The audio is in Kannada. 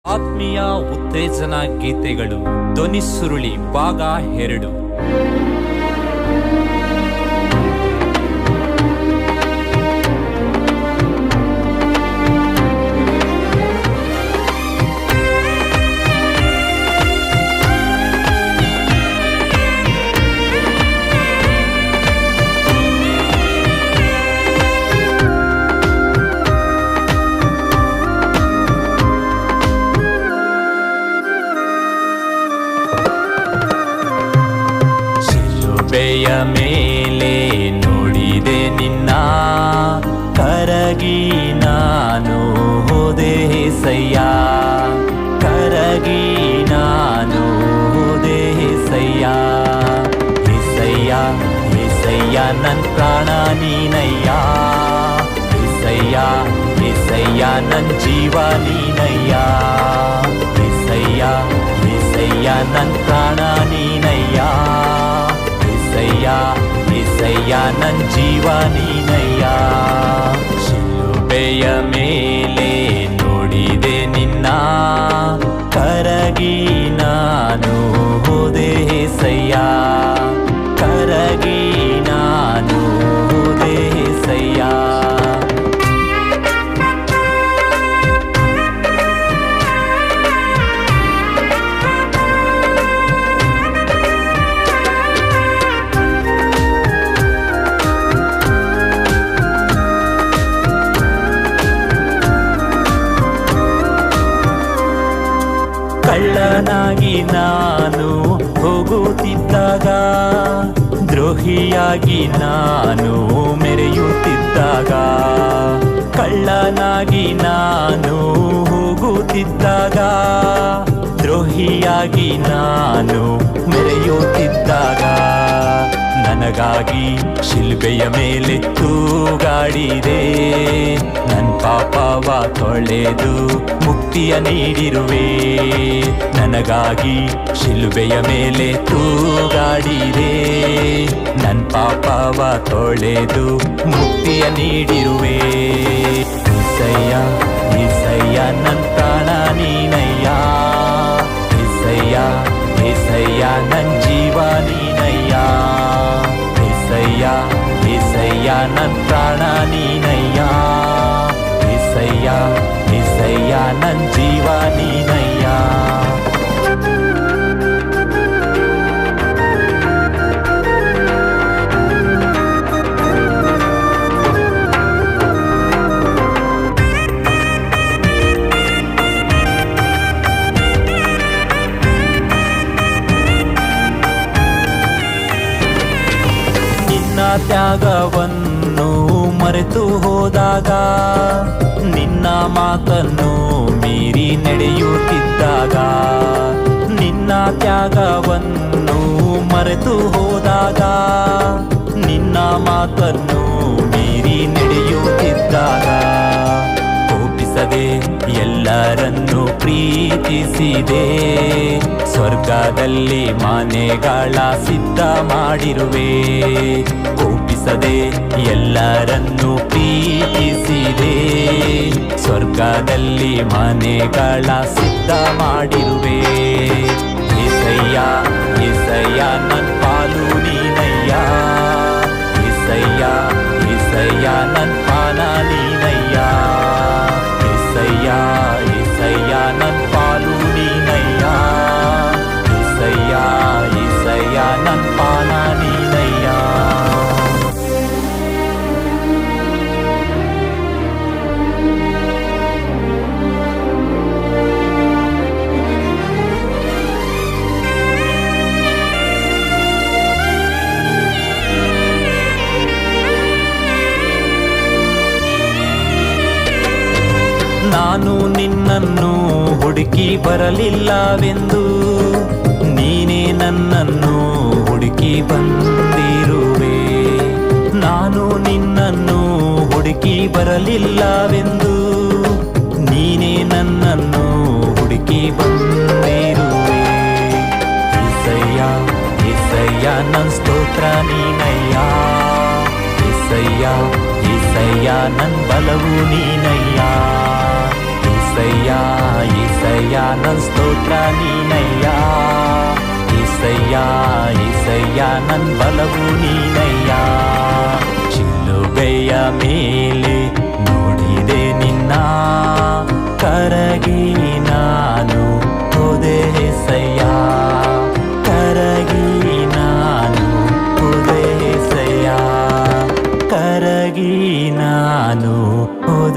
ಆತ್ಮೀಯ ಉತ್ತೇಜನ ಗೀತೆಗಳು ಧ್ವನಿ ಸುರುಳಿ ಭಾಗ 2. ಶಿಲುಬೆಯ ಮೇಲೆ ನೋಡಿದೆ ನಿನ್ನ, ಕರಗಿ ನಾನು ಹೋದೆ ಏಸಯ್ಯ, ಕರಗಿ ನಾನು ಹೋದೆ ಏಸಯ್ಯ. ಏಸಯ್ಯ ಏಸಯ್ಯ ನನ್ ಪ್ರಾಣ ನೀನಯ್ಯ, ಏಸಯ್ಯ ಏಸಯ್ಯ ನನ್ ಜೀವ ನೀನಯ್ಯ, ಏಸಯ್ಯ ಏಸಯ್ಯ ನನ್ ಪ್ರಾಣ ನೀನಯ್ಯ, ಏಸಯ್ಯ ಏಸಯ್ಯ ನನ್ ಜೀವ ನೀನಯ್ಯ. ಶಿಲುಬೆಯ ಮೇಲೆ ನೋಡಿದೆ ನಿನ್ನ, ಕರಗಿ ನಾನು ಹೋದೆ ಏಸಯ್ಯ, ಕರಗಿ ನಾನು ಹೋದೆ ಏಸಯ್ಯ. ಕಳ್ಳನಾಗಿ ನಾನು ಹೋಗುತ್ತಿದ್ದಾಗ, ದ್ರೋಹಿಯಾಗಿ ನಾನು ಮೆರೆಯುತ್ತಿದ್ದಾಗ, ಕಳ್ಳನಾಗಿ ನಾನು ಹೋಗುತ್ತಿದ್ದಾಗ, ದ್ರೋಹಿಯಾಗಿ ನಾನು ಮೆರೆಯುತ್ತಿದ್ದಾಗ, ನನಗಾಗಿ ಶಿಲ್ಬೆಯ ಮೇಲೆ ತೂಗಾಡಿದೆ, ನನ್ ಪಾಪವ ತೊಳೆದು ಮುಕ್ತಿಯ ನೀಡಿರುವೆ. ನನಗಾಗಿ ಶಿಲುಬೆಯ ಮೇಲೆ ತೂಗಾಡಿದೆ, ನನ್ ಪಾಪವ ತೊಳೆದು ಮುಕ್ತಿಯ ನೀಡಿರುವೆ. ಏಸಯ್ಯ ಏಸಯ್ಯ ನನ್ ಪ್ರಾಣ ನೀನಯ್ಯ, ಏಸಯ್ಯ ಏಸಯ್ಯ ನನ್ ಜೀವ ನೀನಯ್ಯ, ಏಸಯ್ಯ ಏಸಯ್ಯ ನನ್ ಪ್ರಾಣ ನೀನಯ್ಯ, ಏಸಯ್ಯ ಏಸಯ್ಯ ನನ್ ಜೀವ ನೀನಯ್ಯ. ತ್ಯಾಗವನ್ನು ಮರೆತು ಹೋದಾಗ, ನಿನ್ನ ಮಾತನ್ನು ಮೀರಿ ನಡೆಯುತ್ತಿದ್ದಾಗ, ನಿನ್ನ ತ್ಯಾಗವನ್ನು ಮರೆತು ಹೋದಾಗ, ನಿನ್ನ ಮಾತನ್ನು ಮೀರಿ ನಡೆಯುತ್ತಿದ್ದಾಗ, ಕೋಪಿಸದೆ ಎಲ್ಲರನ್ನು ಪ್ರೀತಿಸಿದೆ, ಸ್ವರ್ಗದಲ್ಲಿ ಮನೆಗಳ ಸಿದ್ಧ ಮಾಡಿರುವೆ. ಕೋಪಿಸದೆ ಎಲ್ಲರನ್ನು ಪ್ರೀತಿಸಿದೆ, ಸ್ವರ್ಗದಲ್ಲಿ ಮನೆಗಳ ಸಿದ್ಧ ಮಾಡಿರುವೆ. ಏಸಯ್ಯ ಏಸಯ್ಯ ನನ್ ಪಾಲು ನೀನಯ್ಯ, ಏಸಯ್ಯ ಏಸಯ್ಯ ನನ್ ಪಾನ ನೀನಯ್ಯ, ಏಸಯ್ಯ ಏಸಯ್ಯ ನನ್ ಪಾಲು ನೀನಯ್ಯ, ಏಸಯ್ಯ ಏಸಯ್ಯ ನನ್ ಪಾನ ನೀನಯ್ಯ. ನಾನು ನಿನ್ನನ್ನು ಹುಡುಕಿ ಬರಲಿಲ್ಲವೆಂದು, ನೀನೇ ನನ್ನನ್ನು ಹುಡುಕಿ ಬಂದಿರುವೆ. ನಾನು ನಿನ್ನನ್ನು ಹುಡುಕಿ ಬರಲಿಲ್ಲವೆಂದು, ನೀನೇ ನನ್ನನ್ನು ಹುಡುಕಿ ಬಂದಿರುವೆ. ಏಸಯ್ಯ ಏಸಯ್ಯ ನನ್ ಸ್ತೋತ್ರ ನೀನಯ್ಯ, ಏಸಯ್ಯ ಏಸಯ್ಯ ನನ್ ಬಲವು ನೀನಯ್ಯ, ಏಸಯ್ಯ ಏಸಯ್ಯಾ ಏಸಯ್ಯಾ ನನ್ ಸ್ತೋತ್ರ ನೀನಯ್ಯ ಏಸಯ್ಯಾ ಏಸಯ್ಯಾ ನನ್ ಬಲವು ನೀನಯ್ಯ